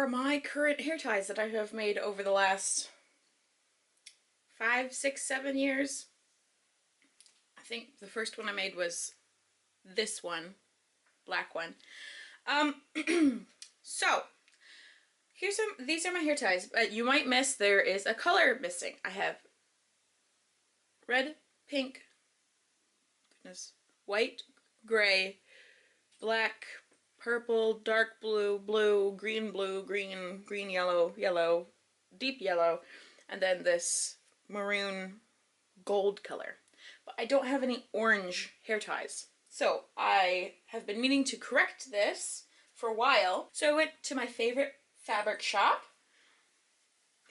are my current hair ties that I have made over the last 5, 6, 7 years. I think the first one I made was this one, black one. So these are my hair ties, but you might miss there is a color missing. I have red, pink, goodness, white, gray, black, purple, dark blue, green, yellow, yellow, deep yellow, and then this maroon gold color. But I don't have any orange hair ties. So I have been meaning to correct this for a while. So I went to my favorite fabric shop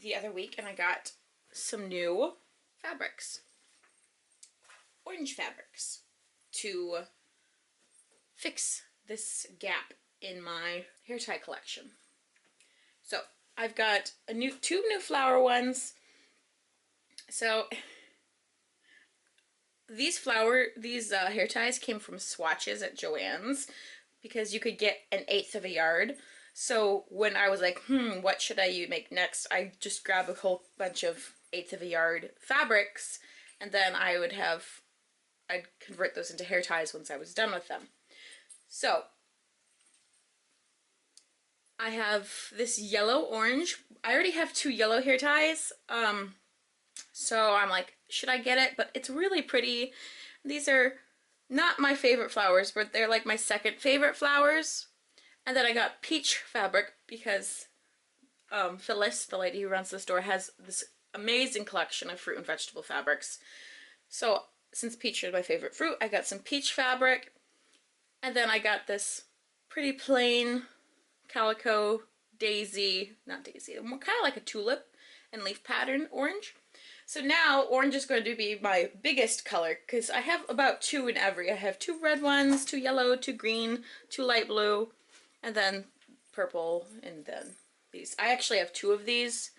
the other week and I got some new fabrics, orange fabrics, to fix this gap in my hair tie collection. So I've got two new flower ones. So these hair ties came from swatches at Joann's because you could get 1/8 of a yard. So when I was like, what should I make next? I just grab a whole bunch of 1/8 of a yard fabrics, and then I'd convert those into hair ties once I was done with them. So I have this yellow orange. I already have 2 yellow hair ties. So I'm like, should I get it? But it's really pretty. These are not my favorite flowers, but they're like my second favorite flowers. And then I got peach fabric because Phyllis, the lady who runs the store, has this amazing collection of fruit and vegetable fabrics. So since peach is my favorite fruit, I got some peach fabric. And then I got this pretty plain calico not daisy, more kind of like a tulip and leaf pattern orange. So now orange is going to be my biggest color because I have about 2 in every. I have 2 red ones, 2 yellow, 2 green, 2 light blue, and then purple, and then these. I actually have 2 of these,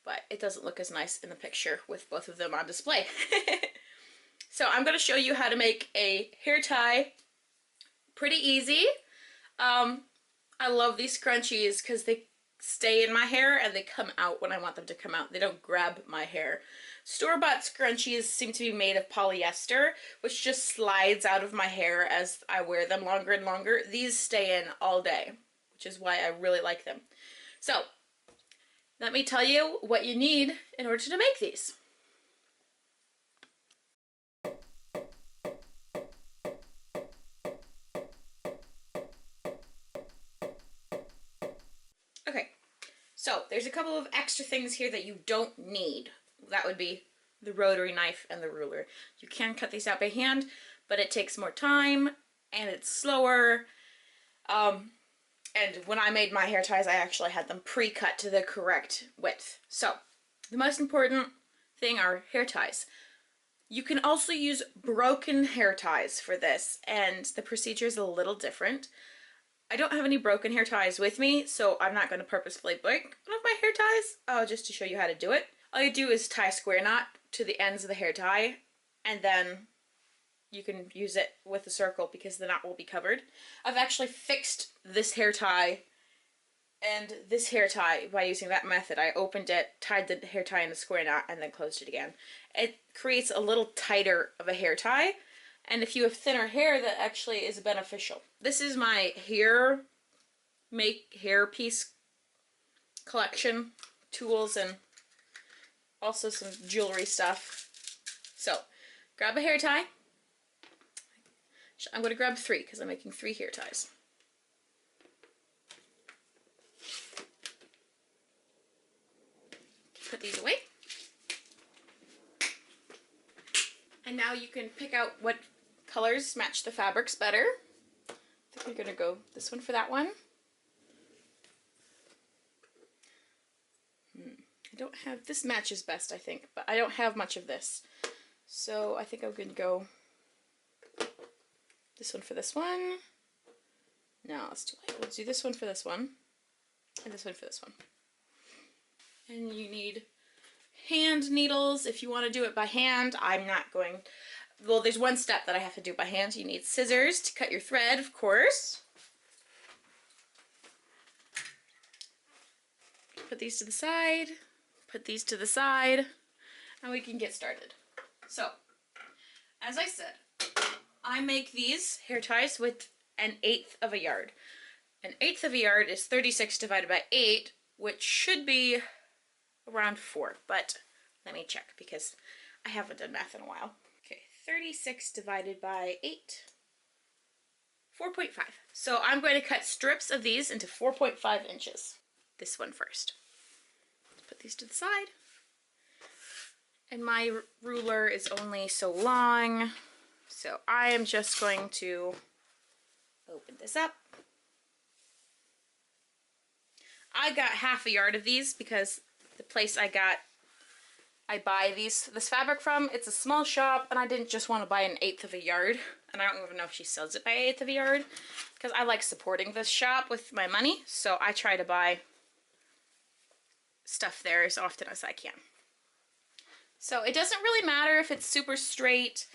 but it doesn't look as nice in the picture with both of them on display. So I'm going to show you how to make a hair tie. Pretty easy. I love these scrunchies because they stay in my hair and they come out when I want them to come out. They don't grab my hair. Store-bought scrunchies seem to be made of polyester, which just slides out of my hair as I wear them longer and longer. These stay in all day, which is why I really like them. So let me tell you what you need in order to make these. Okay, so there's a couple of extra things here that you don't need. That would be the rotary knife and the ruler. You can cut these out by hand, but it takes more time and it's slower. And when I made my hair ties, I actually had them pre-cut to the correct width. So the most important thing are hair ties. You can also use broken hair ties for this, and the procedure is a little different. I don't have any broken hair ties with me, so I'm not going to purposefully break one of my hair ties, just to show you how to do it. All you do is tie a square knot to the ends of the hair tie, and then you can use it with a circle because the knot will be covered. I've actually fixed this hair tie and this hair tie by using that method. I opened it, tied the hair tie in a square knot, and then closed it again. It creates a little tighter of a hair tie. And if you have thinner hair, that actually is beneficial. This is my hair piece collection, tools, and also some jewelry stuff. So, grab a hair tie. I'm going to grab 3 because I'm making 3 hair ties. Put these away. And now you can pick out what colors match the fabrics better. I think we're going to go this one for that one. I don't have, this matches best I think, but I don't have much of this. So I think I'm going to go this one for this one. No, it's too light. Let's do this one for this one, and this one for this one. And you need hand needles if you want to do it by hand. I'm not going, well, there's one step that I have to do by hand. You need scissors to cut your thread, of course. put these to the side, put these to the side, and we can get started. So, as I said, I make these hair ties with 1/8 of a yard. 1/8 of a yard is 36 divided by 8, which should be around 4, but let me check because I haven't done math in a while. Okay, 36 divided by 8, 4.5. So I'm going to cut strips of these into 4.5 inches. This one first. Let's put these to the side. And my ruler is only so long, so I am just going to open this up. I got half a yard of these because the place I buy this fabric from, it's a small shop, and I didn't just want to buy 1/8 of a yard, and I don't even know if she sells it by 1/8 of a yard, because I like supporting this shop with my money, so I try to buy stuff there as often as I can. So it doesn't really matter if it's super straight,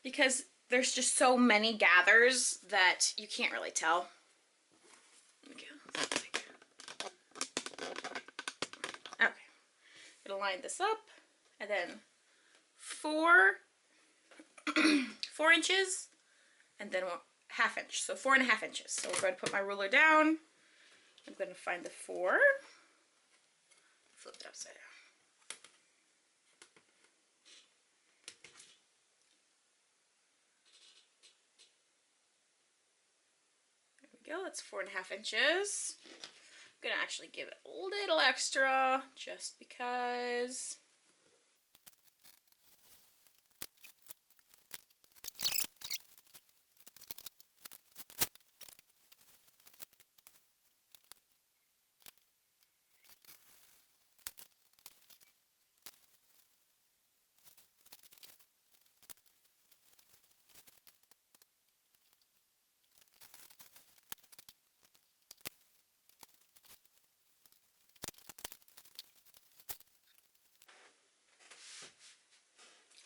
because there's just so many gathers that you can't really tell. Okay, gonna line this up, and then 4 inches, and then 1/2 inch, so 4.5 inches. So we're going to put my ruler down. I'm going to find the 4, flip it upside down. There we go, that's 4.5 inches. I'm gonna actually give it a little extra just because.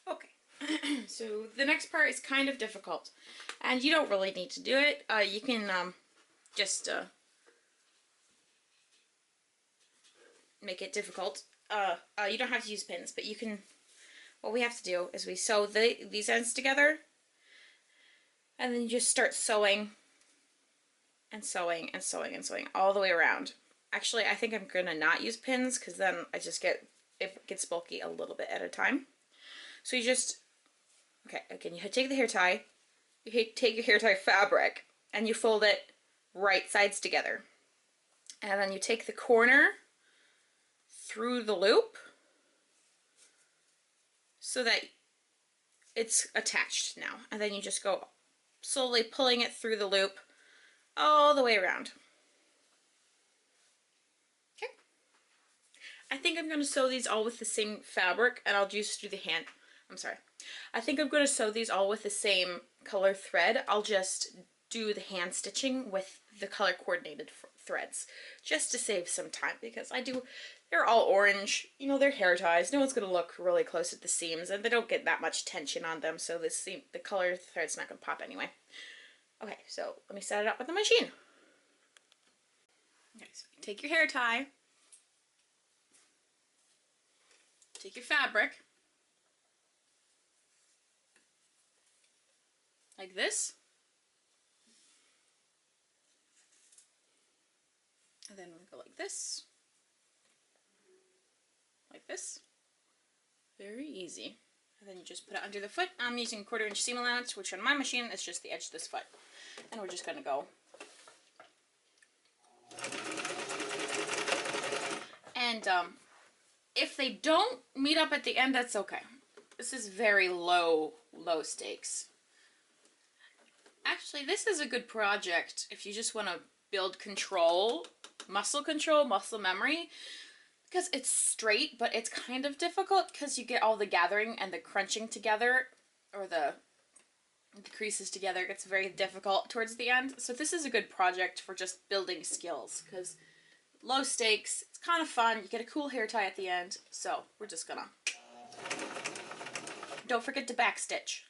Okay, so the next part is kind of difficult, and you don't really need to do it. You can just make it difficult. You don't have to use pins, but you can. What we have to do is we sew these ends together, and then you just start sewing and sewing and sewing and sewing all the way around. Actually, I think I'm gonna not use pins because then it gets bulky a little bit at a time. So you just, okay, again, you take the hair tie, you take your hair tie fabric, and you fold it right sides together. And then you take the corner through the loop so that it's attached now. And then you just go slowly pulling it through the loop all the way around. Okay. I think I'm going to sew these all with the same fabric, and I'll just do the hand. I think I'm going to sew these all with the same color thread. I'll just do the hand stitching with the color coordinated threads just to save some time, because they're all orange, you know, they're hair ties. No one's going to look really close at the seams, and they don't get that much tension on them, so the color thread's not going to pop anyway. Okay, so let me set it up with the machine. Okay, so you take your hair tie, take your fabric, like this, and then we'll go like this, very easy, and then you just put it under the foot. I'm using 1/4 inch seam allowance, which on my machine is just the edge of this foot, and we're just going to go, and if they don't meet up at the end, that's okay. This is very low stakes. Actually, this is a good project if you just want to build muscle memory, because it's straight, but it's kind of difficult because you get all the gathering and the crunching together, or the creases together. It gets very difficult towards the end. So this is a good project for just building skills, because low stakes, it's kind of fun, you get a cool hair tie at the end. So we're just gonna, don't forget to backstitch.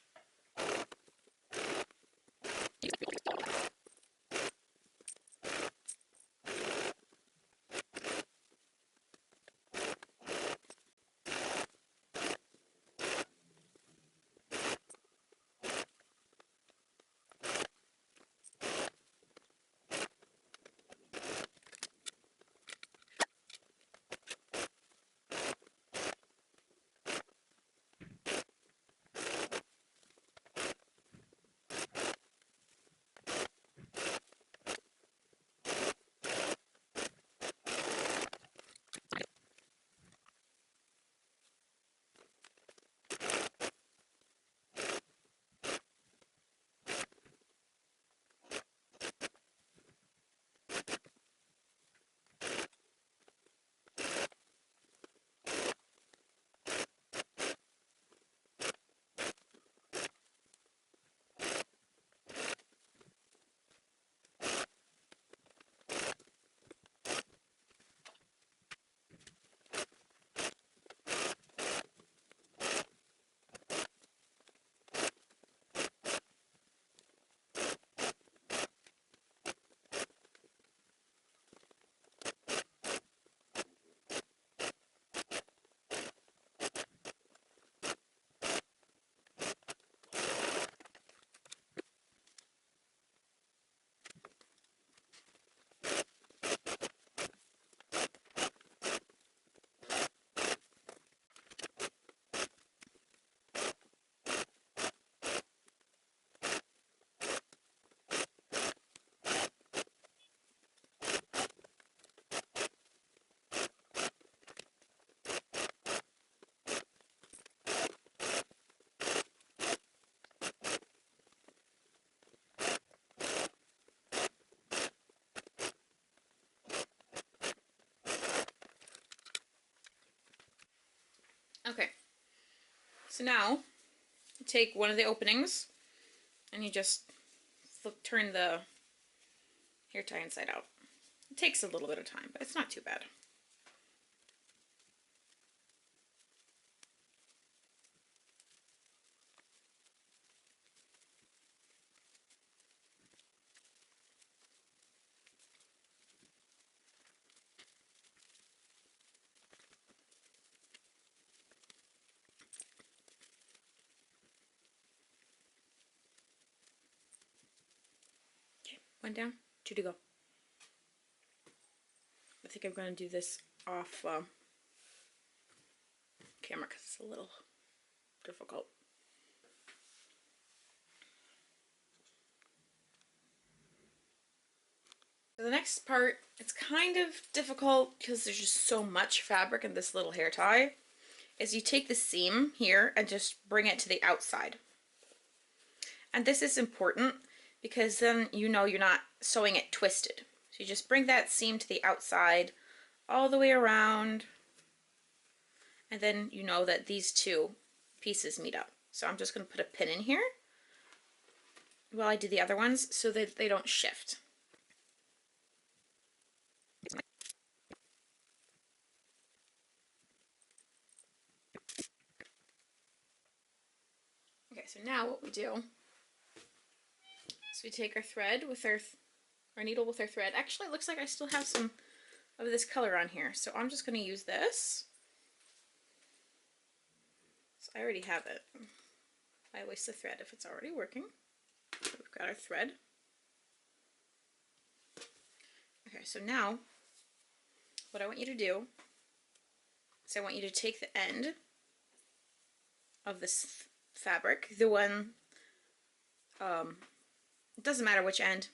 So now you take one of the openings and you just turn the hair tie inside out. It takes a little bit of time, but it's not too bad. Okay, one down, two to go. I think I'm going to do this off camera because it's a little difficult. So the next part, it's kind of difficult because there's just so much fabric in this little hair tie, is you take the seam here and just bring it to the outside. And this is important because then you know you're not sewing it twisted. So you just bring that seam to the outside all the way around, and then you know that these two pieces meet up. So I'm just going to put a pin in here while I do the other ones so that they don't shift. Okay, so now what we do is we take our thread with our needle with our thread. Actually, it looks like I still have some of this color on here, so I'm just going to use this. So I already have it. Why waste the thread if it's already working? So we've got our thread. Okay, so now what I want you to do is I want you to take the end of this fabric, the one, it doesn't matter which end,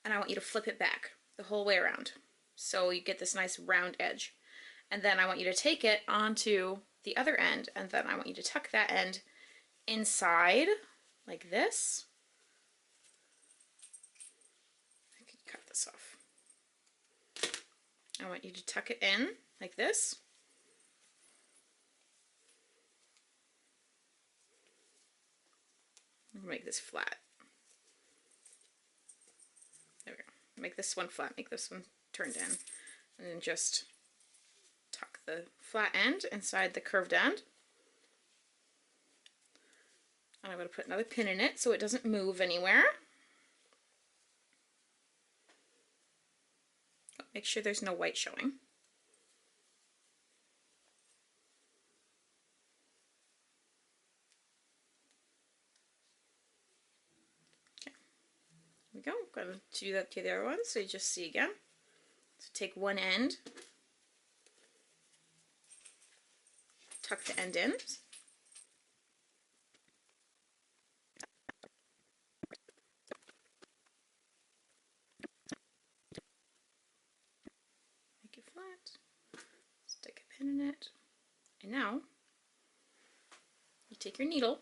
and I want you to flip it back the whole way around so you get this nice round edge. And then I want you to take it onto the other end, and then I want you to tuck that end inside like this. I could cut this off. I want you to tuck it in like this. Make this flat. There we go. Make this one flat, make this one turned in, and then just tuck the flat end inside the curved end. And I'm going to put another pin in it so it doesn't move anywhere. Make sure there's no white showing. There we go. I'm going to do that to the other one so you just see again. So take one end, tuck the end in. Make it flat. Stick a pin in it. And now you take your needle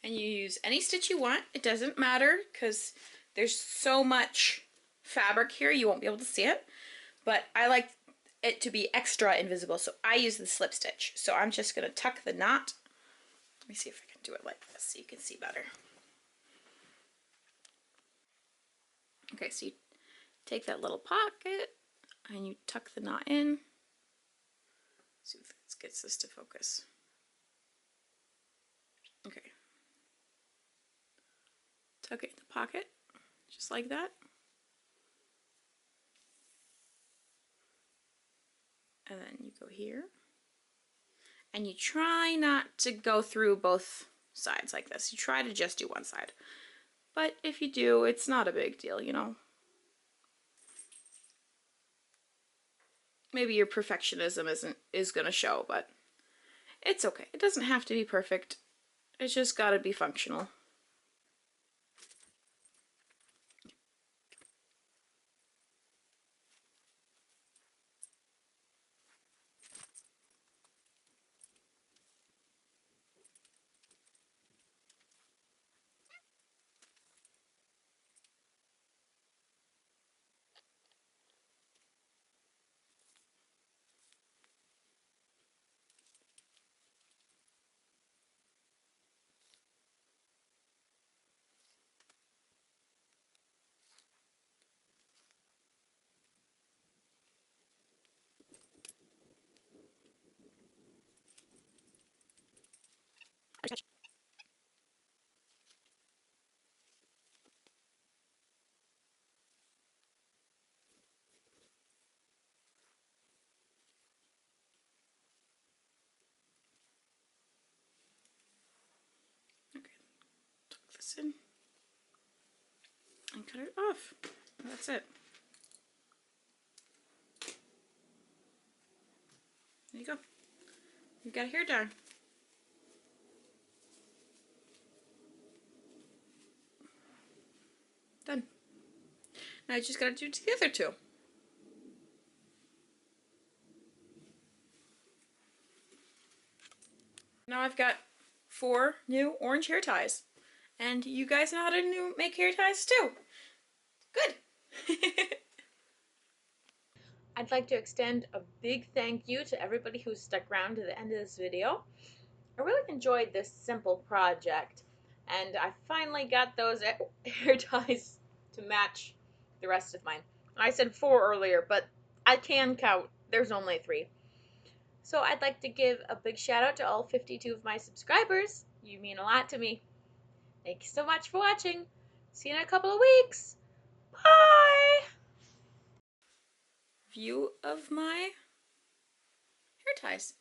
and you use any stitch you want. It doesn't matter because there's so much fabric here you won't be able to see it, but I like it to be extra invisible, so I use the slip stitch. So I'm just going to tuck the knot. Let me see if I can do it like this so you can see better. Okay, so you take that little pocket and you tuck the knot in. See if this gets this to focus. Okay. Tuck it in the pocket, just like that. And then you go here. And you try not to go through both sides like this. You try to just do one side. But if you do, it's not a big deal, you know. Maybe your perfectionism is going to show, but it's okay. It doesn't have to be perfect. It's just got to be functional. this in and cut it off. That's it. There you go. You've got a hair dye. Done. Now I just gotta do the other two. Now I've got 4 new orange hair ties. And you guys know how to make hair ties too. Good. I'd like to extend a big thank you to everybody who stuck around to the end of this video. I really enjoyed this simple project, and I finally got those hair ties to match the rest of mine. I said 4 earlier, but I can count. There's only 3. So I'd like to give a big shout out to all 52 of my subscribers. You mean a lot to me. Thank you so much for watching. See you in a couple of weeks. Bye! View of my hair ties.